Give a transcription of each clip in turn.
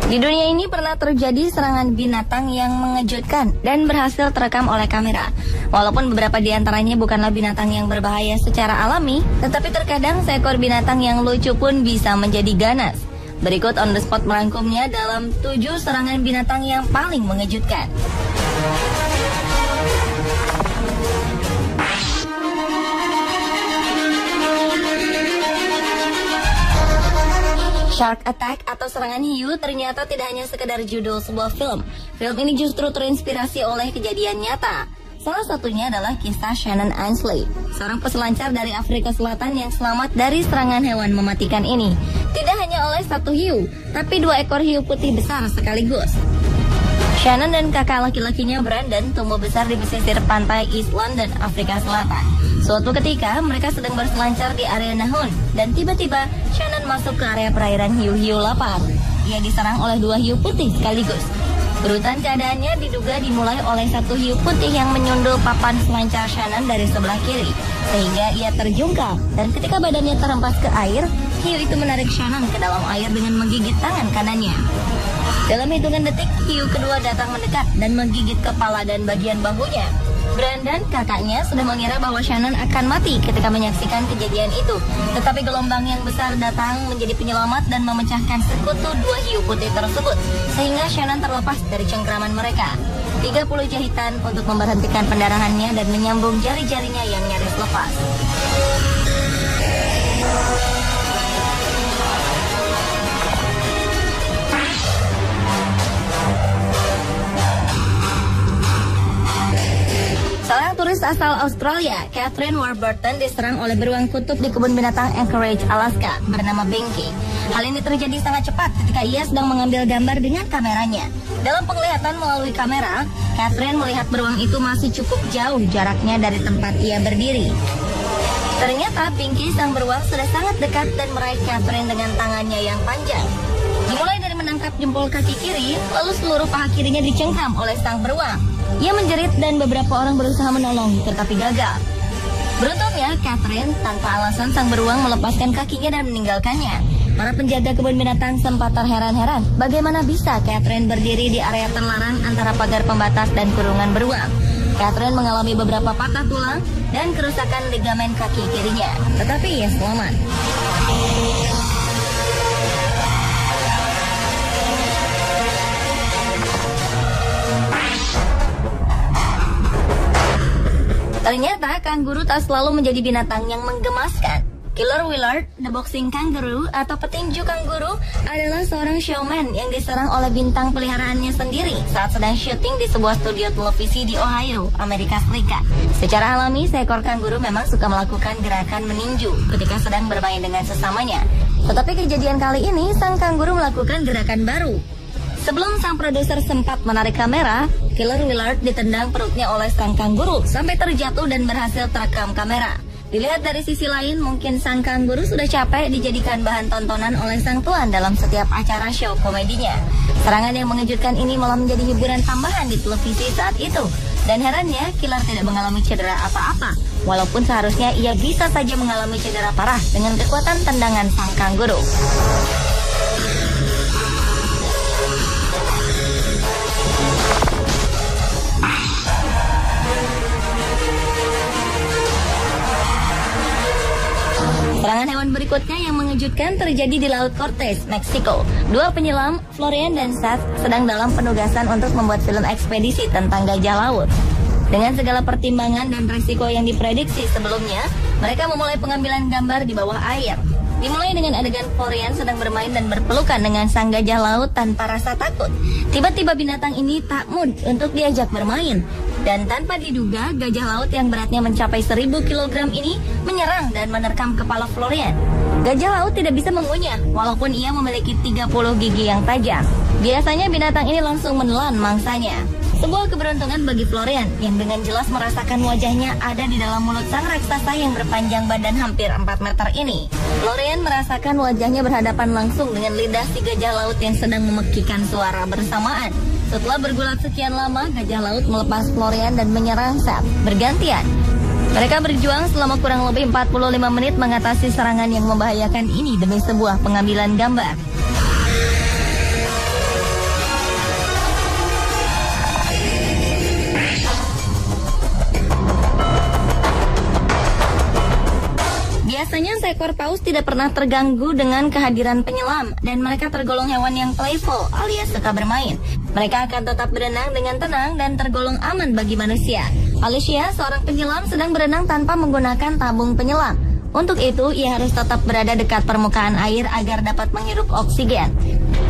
Di dunia ini pernah terjadi serangan binatang yang mengejutkan dan berhasil terekam oleh kamera. Walaupun beberapa di antaranya bukanlah binatang yang berbahaya secara alami, tetapi terkadang seekor binatang yang lucu pun bisa menjadi ganas. Berikut On The Spot merangkumnya dalam 7 serangan binatang yang paling mengejutkan. Shark Attack atau serangan hiu ternyata tidak hanya sekedar judul sebuah film. Film ini justru terinspirasi oleh kejadian nyata. Salah satunya adalah kisah Shannon Ainsley, seorang peselancar dari Afrika Selatan yang selamat dari serangan hewan mematikan ini. Tidak hanya oleh satu hiu, tapi 2 ekor hiu putih besar sekaligus. Shannon dan kakak laki-lakinya Brandon tumbuh besar di pesisir pantai East London, Afrika Selatan. Suatu ketika, mereka sedang berselancar di area Nahon, dan tiba-tiba Shannon masuk ke area perairan hiu-hiu lapar. Ia diserang oleh 2 hiu putih sekaligus. Berurutan keadaannya diduga dimulai oleh satu hiu putih yang menyundul papan selancar Shannon dari sebelah kiri, sehingga ia terjungkal, dan ketika badannya terhempas ke air, hiu itu menarik Shannon ke dalam air dengan menggigit tangan kanannya. Dalam hitungan detik, hiu kedua datang mendekat dan menggigit kepala dan bagian bahunya. Brandon, kakaknya, sudah mengira bahwa Shannon akan mati ketika menyaksikan kejadian itu. Tetapi gelombang yang besar datang menjadi penyelamat dan memecahkan sekutu 2 hiu putih tersebut, sehingga Shannon terlepas dari cengkraman mereka. 30 jahitan untuk memberhentikan pendarahannya dan menyambung jari-jarinya yang nyaris lepas. Seorang turis asal Australia, Catherine Warburton, diserang oleh beruang kutub di kebun binatang Anchorage, Alaska, bernama Binky. Hal ini terjadi sangat cepat ketika ia sedang mengambil gambar dengan kameranya. Dalam penglihatan melalui kamera, Catherine melihat beruang itu masih cukup jauh jaraknya dari tempat ia berdiri. Ternyata Binky, sang beruang, sudah sangat dekat dan meraih Catherine dengan tangannya yang panjang. Dimulai dari menangkap jempol kaki kiri, lalu seluruh paha kirinya dicengkram oleh sang beruang. Ia menjerit dan beberapa orang berusaha menolong, tetapi gagal. Beruntungnya, Catherine tanpa alasan sang beruang melepaskan kakinya dan meninggalkannya. Para penjaga kebun binatang sempat terheran-heran bagaimana bisa Catherine berdiri di area terlarang antara pagar pembatas dan kurungan beruang. Catherine mengalami beberapa patah tulang dan kerusakan ligamen kaki kirinya, tetapi ia selamat. Ternyata kanguru tak selalu menjadi binatang yang menggemaskan. Killer Willard, the boxing kangaroo atau petinju kanguru, adalah seorang showman yang diserang oleh bintang peliharaannya sendiri saat sedang syuting di sebuah studio televisi di Ohio, Amerika Serikat. Secara alami, seekor kanguru memang suka melakukan gerakan meninju ketika sedang bermain dengan sesamanya. Tetapi kejadian kali ini, sang kanguru melakukan gerakan baru. Sebelum sang produser sempat menarik kamera, Killer Willard ditendang perutnya oleh sang kanguru sampai terjatuh dan berhasil terekam kamera. Dilihat dari sisi lain, mungkin sang kanguru sudah capek dijadikan bahan tontonan oleh sang tuan dalam setiap acara show komedinya. Serangan yang mengejutkan ini malah menjadi hiburan tambahan di televisi saat itu. Dan herannya, Killer tidak mengalami cedera apa-apa, walaupun seharusnya ia bisa saja mengalami cedera parah dengan kekuatan tendangan sang kanguru. Serangan hewan berikutnya yang mengejutkan terjadi di Laut Cortez, Meksiko. 2 penyelam, Florian dan Seth, sedang dalam penugasan untuk membuat film ekspedisi tentang gajah laut. Dengan segala pertimbangan dan risiko yang diprediksi sebelumnya, mereka memulai pengambilan gambar di bawah air. Dimulai dengan adegan Florian sedang bermain dan berpelukan dengan sang gajah laut tanpa rasa takut. Tiba-tiba binatang ini tak mood untuk diajak bermain. Dan tanpa diduga, gajah laut yang beratnya mencapai 1000 kg ini menyerang dan menerkam kepala Florian. Gajah laut tidak bisa mengunyah, walaupun ia memiliki 30 gigi yang tajam. Biasanya binatang ini langsung menelan mangsanya. Sebuah keberuntungan bagi Florian yang dengan jelas merasakan wajahnya ada di dalam mulut sang raksasa yang berpanjang badan hampir 4 meter ini. Florian merasakan wajahnya berhadapan langsung dengan lidah si gajah laut yang sedang memekikan suara bersamaan. Setelah bergulat sekian lama, gajah laut melepas Florian dan menyerang Seth bergantian. Mereka berjuang selama kurang lebih 45 menit mengatasi serangan yang membahayakan ini demi sebuah pengambilan gambar. Biasanya seekor paus tidak pernah terganggu dengan kehadiran penyelam dan mereka tergolong hewan yang playful alias suka bermain. Mereka akan tetap berenang dengan tenang dan tergolong aman bagi manusia. Alicia, seorang penyelam, sedang berenang tanpa menggunakan tabung penyelam. Untuk itu, ia harus tetap berada dekat permukaan air agar dapat menghirup oksigen.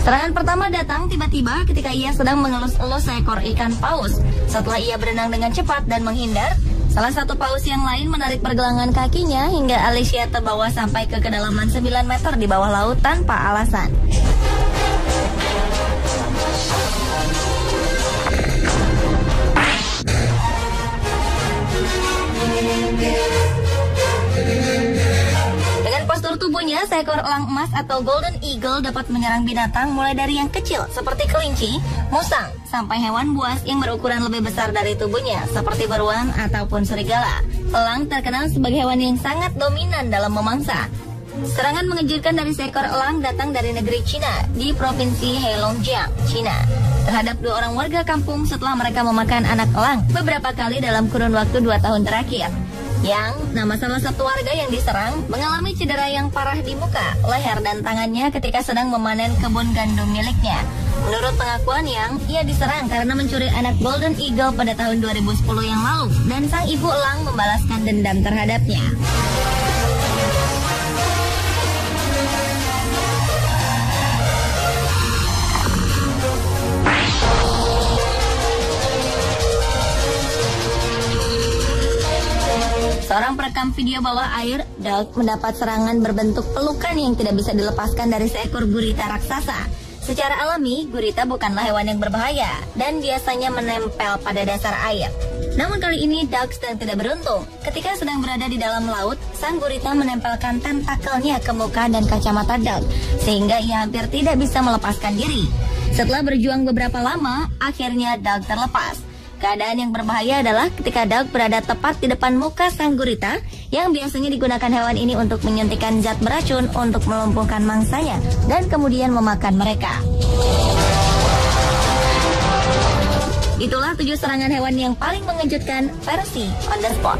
Serangan pertama datang tiba-tiba ketika ia sedang mengelus-elus seekor ikan paus. Setelah ia berenang dengan cepat dan menghindar, salah satu paus yang lain menarik pergelangan kakinya hingga Alicia terbawa sampai ke kedalaman 9 meter di bawah laut tanpa alasan. Dengan postur tubuhnya, seekor elang emas atau golden eagle dapat menyerang binatang mulai dari yang kecil seperti kelinci, musang, sampai hewan buas yang berukuran lebih besar dari tubuhnya seperti beruang ataupun serigala. Elang terkenal sebagai hewan yang sangat dominan dalam memangsa. Serangan mengejutkan dari seekor elang datang dari negeri Cina di provinsi Heilongjiang, Cina, terhadap 2 orang warga kampung setelah mereka memakan anak elang beberapa kali dalam kurun waktu 2 tahun terakhir. Yang nama salah satu warga yang diserang mengalami cedera yang parah di muka, leher, dan tangannya ketika sedang memanen kebun gandum miliknya. Menurut pengakuan Yang, ia diserang karena mencuri anak golden eagle pada tahun 2010 yang lalu, dan sang ibu elang membalaskan dendam terhadapnya. Seorang perekam video bawah air, Doug mendapat serangan berbentuk pelukan yang tidak bisa dilepaskan dari seekor gurita raksasa. Secara alami, gurita bukanlah hewan yang berbahaya dan biasanya menempel pada dasar air. Namun kali ini Doug sedang tidak beruntung. Ketika sedang berada di dalam laut, sang gurita menempelkan tentakelnya ke muka dan kacamata Doug, sehingga ia hampir tidak bisa melepaskan diri. Setelah berjuang beberapa lama, akhirnya Doug terlepas. Keadaan yang berbahaya adalah ketika Doug berada tepat di depan muka sang gurita yang biasanya digunakan hewan ini untuk menyuntikkan zat beracun untuk melumpuhkan mangsanya dan kemudian memakan mereka. Itulah 7 serangan hewan yang paling mengejutkan versi On The Spot.